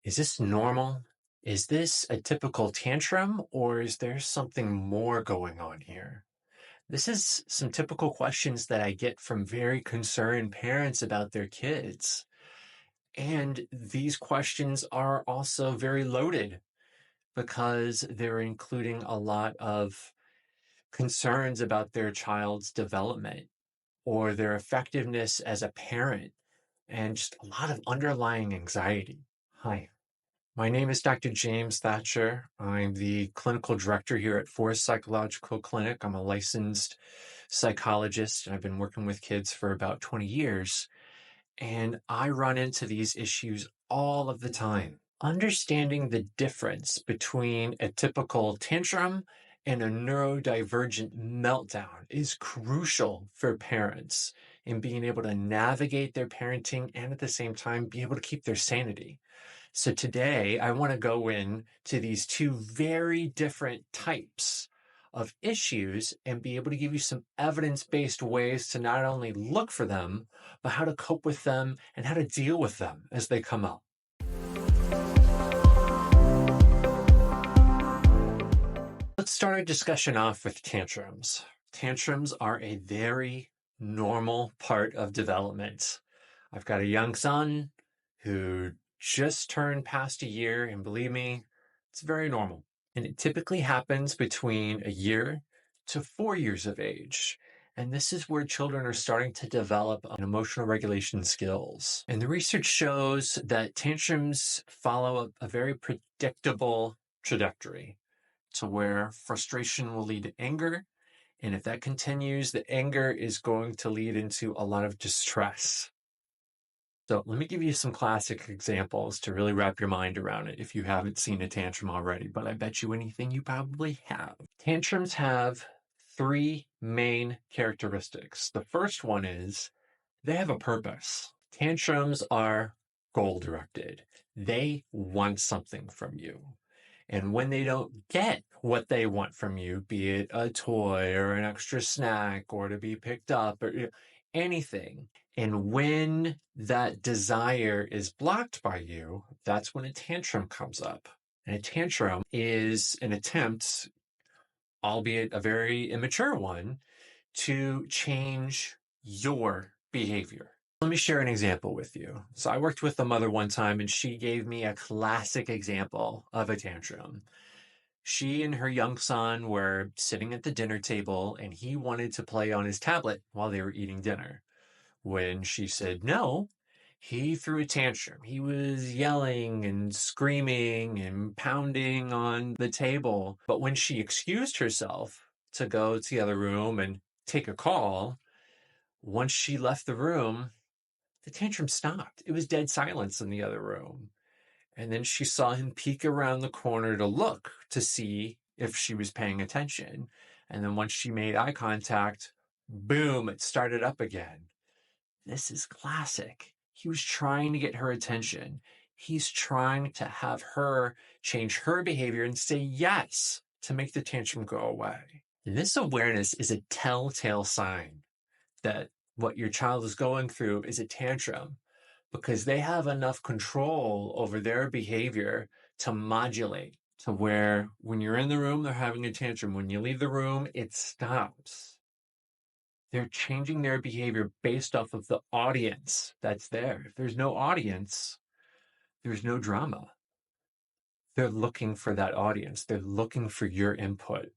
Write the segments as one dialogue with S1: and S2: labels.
S1: Is this normal? Is this a typical tantrum, or is there something more going on here? This is some typical questions that I get from very concerned parents about their kids. And these questions are also very loaded because they're including a lot of concerns about their child's development or their effectiveness as a parent and just a lot of underlying anxiety. Hi. My name is Dr. James Thatcher. I'm the clinical director here at Forest Psychological Clinic. I'm a licensed psychologist, and I've been working with kids for about 20 years. And I run into these issues all of the time. Understanding the difference between a typical tantrum and a neurodivergent meltdown is crucial for parents in being able to navigate their parenting and at the same time be able to keep their sanity. So today I want to go into these two very different types of issues and be able to give you some evidence-based ways to not only look for them, but how to cope with them and how to deal with them as they come up. Let's start our discussion off with tantrums. Tantrums are a very normal part of development. I've got a young son who just turned past a year, and believe me, it's very normal. And it typically happens between a year to 4 years of age. And this is where children are starting to develop emotional regulation skills. And the research shows that tantrums follow a very predictable trajectory to where frustration will lead to anger. And if that continues, the anger is going to lead into a lot of distress. So let me give you some classic examples to really wrap your mind around it if you haven't seen a tantrum already, but I bet you anything you probably have. Tantrums have three main characteristics. The first one is they have a purpose. Tantrums are goal-directed. They want something from you. And when they don't get what they want from you, be it a toy or an extra snack or to be picked up or anything, and when that desire is blocked by you, that's when a tantrum comes up. And a tantrum is an attempt, albeit a very immature one, to change your behavior. Let me share an example with you. So I worked with a mother one time and she gave me a classic example of a tantrum. She and her young son were sitting at the dinner table and he wanted to play on his tablet while they were eating dinner. When she said no, he threw a tantrum. He was yelling and screaming and pounding on the table. But when she excused herself to go to the other room and take a call, once she left the room, the tantrum stopped. It was dead silence in the other room. And then she saw him peek around the corner to look to see if she was paying attention. And then once she made eye contact, boom, it started up again. This is classic. He was trying to get her attention. He's trying to have her change her behavior and say yes to make the tantrum go away. This awareness is a telltale sign that what your child is going through is a tantrum because they have enough control over their behavior to modulate to where when you're in the room, they're having a tantrum. When you leave the room, it stops. They're changing their behavior based off of the audience that's there. If there's no audience, there's no drama. They're looking for that audience. They're looking for your input.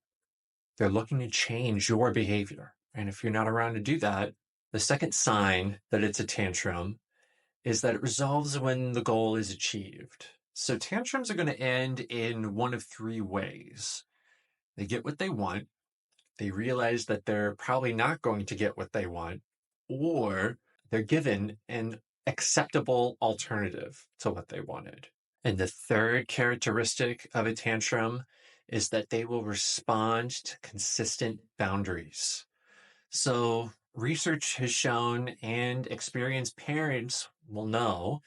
S1: They're looking to change your behavior. And if you're not around to do that, the second sign that it's a tantrum is that it resolves when the goal is achieved. So tantrums are going to end in one of three ways. They get what they want. They realize that they're probably not going to get what they want, or they're given an acceptable alternative to what they wanted. And the third characteristic of a tantrum is that they will respond to consistent boundaries. So research has shown, and experienced parents will know,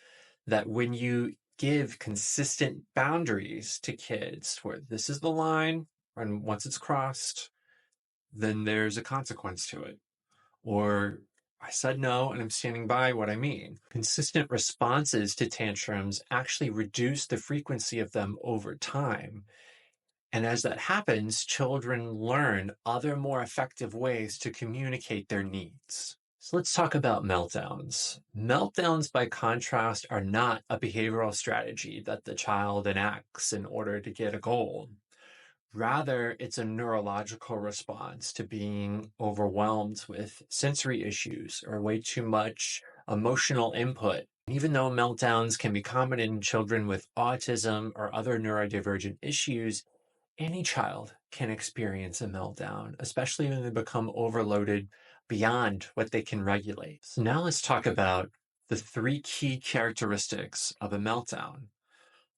S1: that when you give consistent boundaries to kids, where this is the line, and once it's crossed, then there's a consequence to it. Or I said no, and I'm standing by what I mean. Consistent responses to tantrums actually reduce the frequency of them over time. And as that happens, children learn other more effective ways to communicate their needs. So let's talk about meltdowns. Meltdowns, by contrast, are not a behavioral strategy that the child enacts in order to get a goal. Rather, it's a neurological response to being overwhelmed with sensory issues or way too much emotional input. Even though meltdowns can be common in children with autism or other neurodivergent issues, any child can experience a meltdown, especially when they become overloaded beyond what they can regulate. So now let's talk about the 3 key characteristics of a meltdown.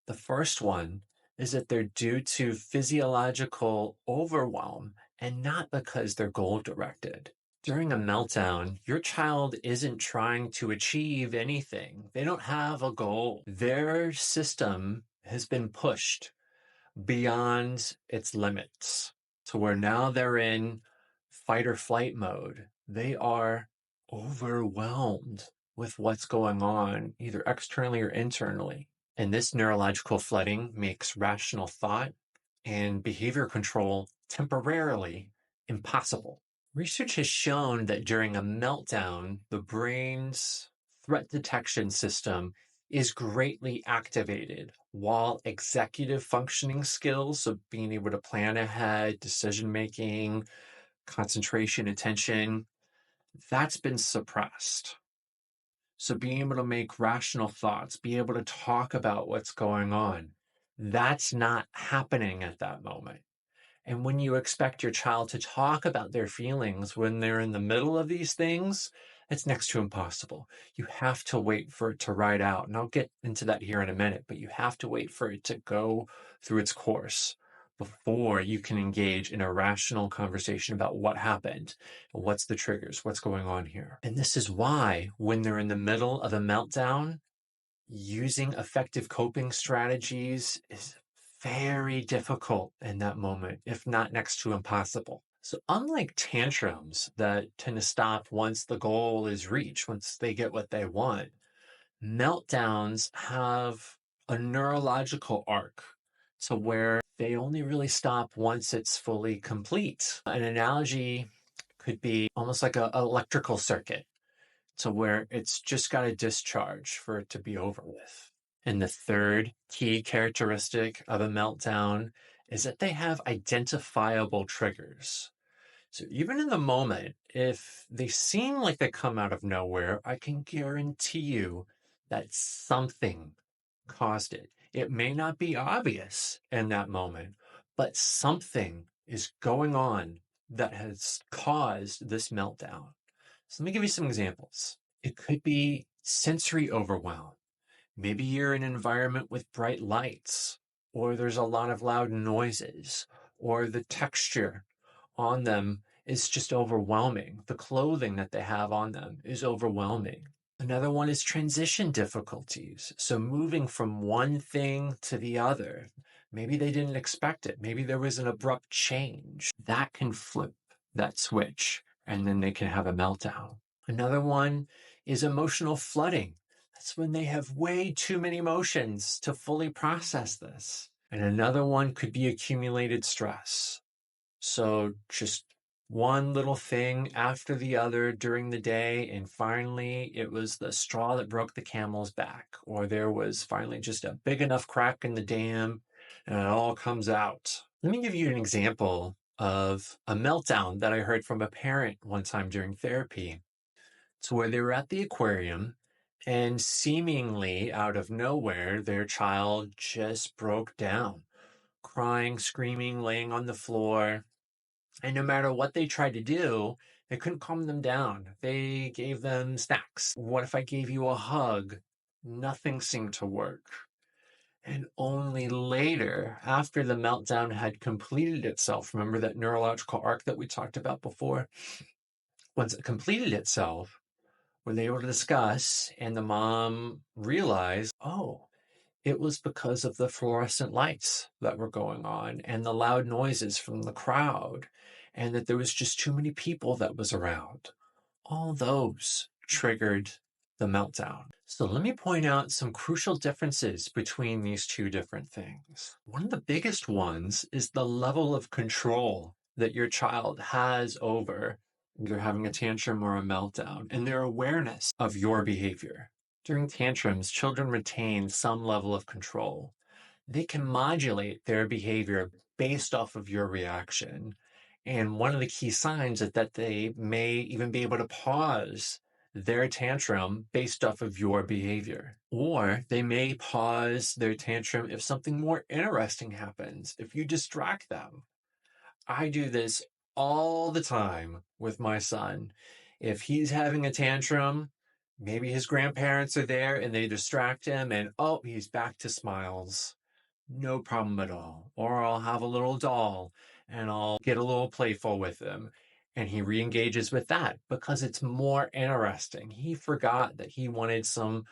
S1: The first one is that they're due to physiological overwhelm and not because they're goal directed. During a meltdown, your child isn't trying to achieve anything. They don't have a goal. Their system has been pushed beyond its limits to where now they're in fight or flight mode. They are overwhelmed with what's going on, either externally or internally. And this neurological flooding makes rational thought and behavior control temporarily impossible. Research has shown that during a meltdown, the brain's threat detection system is greatly activated, while executive functioning skills, so being able to plan ahead, decision making, concentration, attention, that's been suppressed. So being able to make rational thoughts, be able to talk about what's going on, that's not happening at that moment. And when you expect your child to talk about their feelings when they're in the middle of these things, it's next to impossible. You have to wait for it to ride out. And I'll get into that here in a minute, but you have to wait for it to go through its course before you can engage in a rational conversation about what happened, what's the triggers, what's going on here. And this is why when they're in the middle of a meltdown, using effective coping strategies is very difficult in that moment, if not next to impossible. So unlike tantrums that tend to stop once the goal is reached, once they get what they want, meltdowns have a neurological arc to where they only really stop once it's fully complete. An analogy could be almost like an electrical circuit, to where it's just got to discharge for it to be over with. And the third key characteristic of a meltdown is that they have identifiable triggers. So even in the moment, if they seem like they come out of nowhere, I can guarantee you that something caused it. It may not be obvious in that moment, but something is going on that has caused this meltdown. So let me give you some examples. It could be sensory overwhelm. Maybe you're in an environment with bright lights, or there's a lot of loud noises, or the texture on them is just overwhelming. The clothing that they have on them is overwhelming. Another one is transition difficulties. So moving from one thing to the other. Maybe they didn't expect it. Maybe there was an abrupt change. That can flip that switch, and then they can have a meltdown. Another one is emotional flooding. That's when they have way too many emotions to fully process this. And another one could be accumulated stress. So just one little thing after the other during the day, and finally it was the straw that broke the camel's back, or there was finally just a big enough crack in the dam and it all comes out. Let me give you an example of a meltdown that I heard from a parent one time during therapy. So where they were at the aquarium, and seemingly out of nowhere, their child just broke down, crying, screaming, laying on the floor. And no matter what they tried to do, they couldn't calm them down. They gave them snacks. What if I gave you a hug? Nothing seemed to work. And only later, after the meltdown had completed itself, remember that neurological arc that we talked about before? Once it completed itself, were they able to discuss, and the mom realized, oh, it was because of the fluorescent lights that were going on and the loud noises from the crowd, and that there was just too many people that was around. all those triggered the meltdown. So let me point out some crucial differences between these two different things. One of the biggest ones is the level of control that your child has over either having a tantrum or a meltdown, and their awareness of your behavior. During tantrums, children retain some level of control. They can modulate their behavior based off of your reaction. And one of the key signs is that they may even be able to pause their tantrum based off of your behavior. Or they may pause their tantrum if something more interesting happens, if you distract them. I do this all the time with my son. If he's having a tantrum, maybe his grandparents are there and they distract him, and oh, he's back to smiles. No problem at all. Or I'll have a little doll and I'll get a little playful with him. And he re-engages with that because it's more interesting. He forgot that he wanted some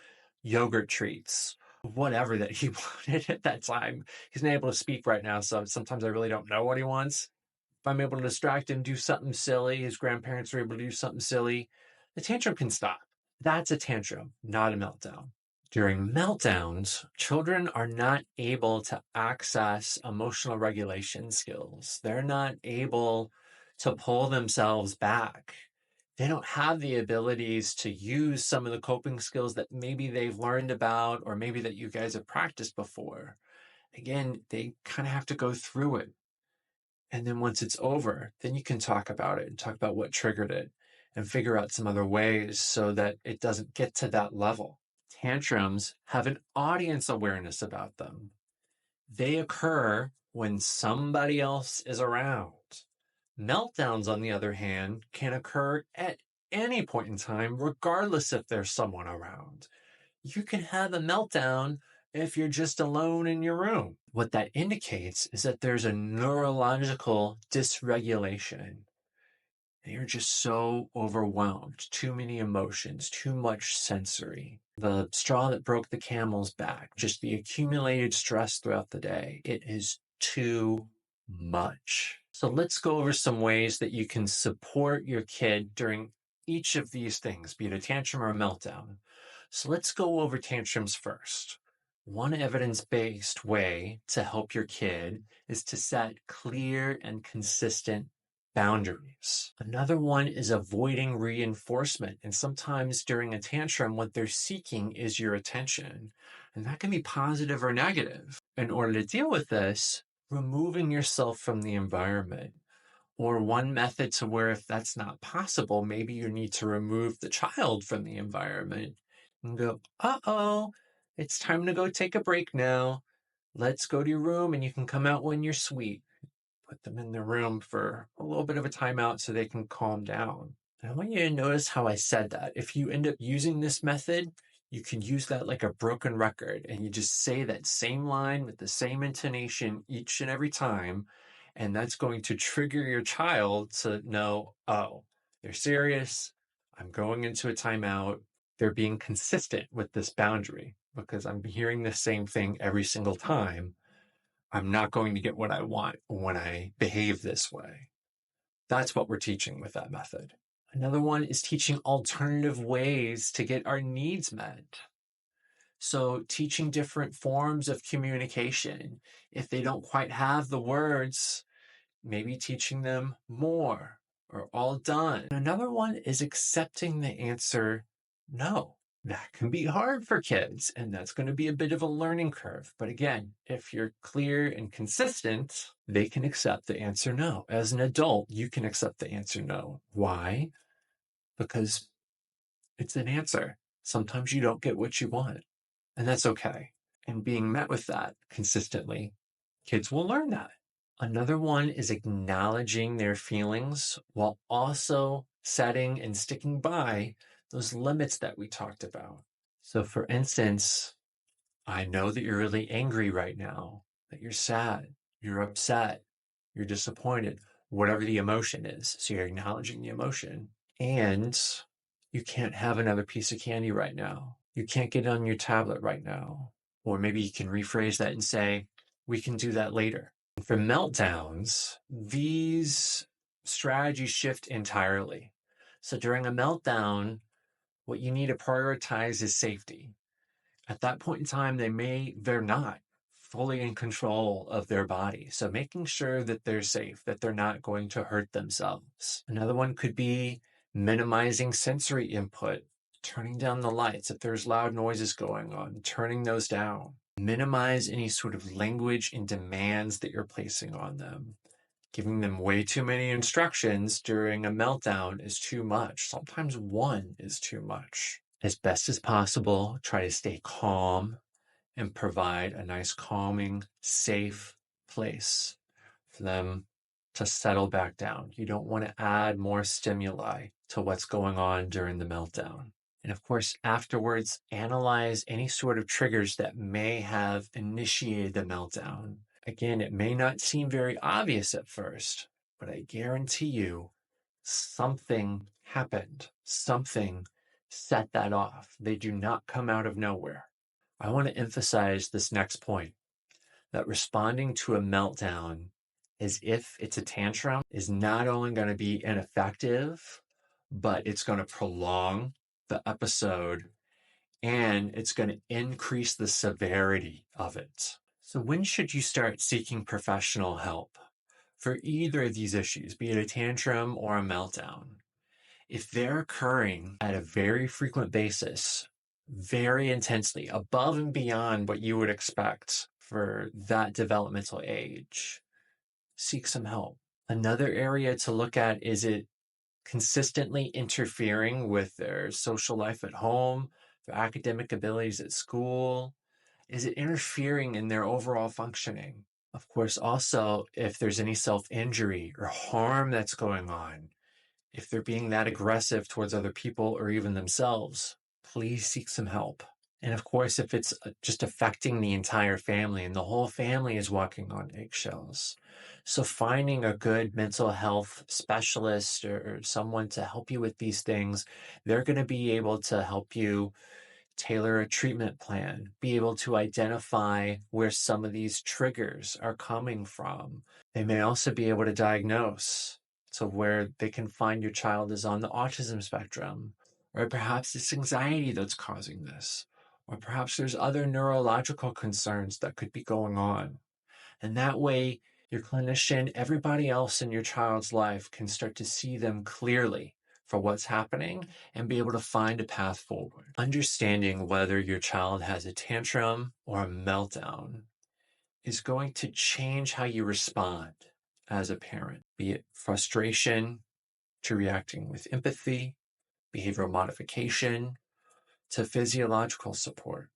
S1: yogurt treats, whatever that he wanted at that time. He's not able to speak right now, so sometimes I really don't know what he wants. If I'm able to distract him, do something silly, his grandparents are able to do something silly, the tantrum can stop. That's a tantrum, not a meltdown. During meltdowns, children are not able to access emotional regulation skills. They're not able to pull themselves back. They don't have the abilities to use some of the coping skills that maybe they've learned about or maybe that you guys have practiced before. Again, they kind of have to go through it. And then once it's over, then you can talk about it and talk about what triggered it and figure out some other ways so that it doesn't get to that level. Tantrums have an audience awareness about them. They occur when somebody else is around. Meltdowns, on the other hand, can occur at any point in time, regardless if there's someone around. You can have a meltdown if you're just alone in your room. What that indicates is that there's a neurological dysregulation. You're just so overwhelmed, too many emotions, too much sensory. The straw that broke the camel's back, just the accumulated stress throughout the day. It is too much. So let's go over some ways that you can support your kid during each of these things, be it a tantrum or a meltdown. So let's go over tantrums first. One evidence-based way to help your kid is to set clear and consistent boundaries. Another one is avoiding reinforcement. And sometimes during a tantrum, what they're seeking is your attention. And that can be positive or negative. In order to deal with this, removing yourself from the environment. Or one method to where if that's not possible, maybe you need to remove the child from the environment and go, uh-oh, it's time to go take a break now. Let's go to your room and you can come out when you're sweet. Put them in their room for a little bit of a timeout so they can calm down. And I want you to notice how I said that. If you end up using this method, you can use that like a broken record and you just say that same line with the same intonation each and every time. And that's going to trigger your child to know, oh, they're serious. I'm going into a timeout. They're being consistent with this boundary because I'm hearing the same thing every single time. I'm not going to get what I want when I behave this way. That's what we're teaching with that method. Another one is teaching alternative ways to get our needs met. So teaching different forms of communication. If they don't quite have the words, maybe teaching them more or all done. Another one is accepting the answer no. That can be hard for kids, and that's going to be a bit of a learning curve. But again, if you're clear and consistent, they can accept the answer no. As an adult, you can accept the answer no. Why? Because it's an answer. Sometimes you don't get what you want, and that's okay. And being met with that consistently, kids will learn that. Another one is acknowledging their feelings while also setting and sticking by those limits that we talked about. So for instance, I know that you're really angry right now, that you're sad, you're upset, you're disappointed, whatever the emotion is. So you're acknowledging the emotion. And you can't have another piece of candy right now. You can't get on your tablet right now. Or maybe you can rephrase that and say, we can do that later. For meltdowns, these strategies shift entirely. So during a meltdown, what you need to prioritize is safety. At that point in time, they're not fully in control of their body. So making sure that they're safe, that they're not going to hurt themselves. Another one could be minimizing sensory input, turning down the lights. If there's loud noises going on, turning those down. Minimize any sort of language and demands that you're placing on them. Giving them way too many instructions during a meltdown is too much. Sometimes one is too much. As best as possible, try to stay calm and provide a nice, calming, safe place for them to settle back down. You don't want to add more stimuli to what's going on during the meltdown. And of course, afterwards, analyze any sort of triggers that may have initiated the meltdown. Again, it may not seem very obvious at first, but I guarantee you something happened. Something set that off. They do not come out of nowhere. I want to emphasize this next point, that responding to a meltdown as if it's a tantrum is not only going to be ineffective, but it's going to prolong the episode and it's going to increase the severity of it. So when should you start seeking professional help for either of these issues, be it a tantrum or a meltdown? If they're occurring at a very frequent basis, very intensely, above and beyond what you would expect for that developmental age, seek some help. Another area to look at, is it consistently interfering with their social life at home, their academic abilities at school? Is it interfering in their overall functioning? Of course, also, if there's any self-injury or harm that's going on, if they're being that aggressive towards other people or even themselves, please seek some help. And of course, if it's just affecting the entire family and the whole family is walking on eggshells, so finding a good mental health specialist or someone to help you with these things, they're going to be able to help you tailor a treatment plan, be able to identify where some of these triggers are coming from. They may also be able to diagnose, so where they can find your child is on the autism spectrum, or perhaps it's anxiety that's causing this, or perhaps there's other neurological concerns that could be going on. And that way, your clinician, everybody else in your child's life can start to see them clearly for what's happening and be able to find a path forward. Understanding whether your child has a tantrum or a meltdown is going to change how you respond as a parent, be it frustration to reacting with empathy, behavioral modification to physiological support.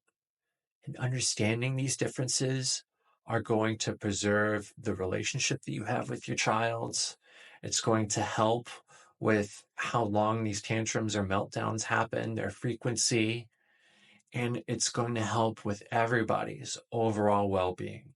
S1: And understanding these differences are going to preserve the relationship that you have with your child. It's going to help with how long these tantrums or meltdowns happen, their frequency, and it's going to help with everybody's overall well-being.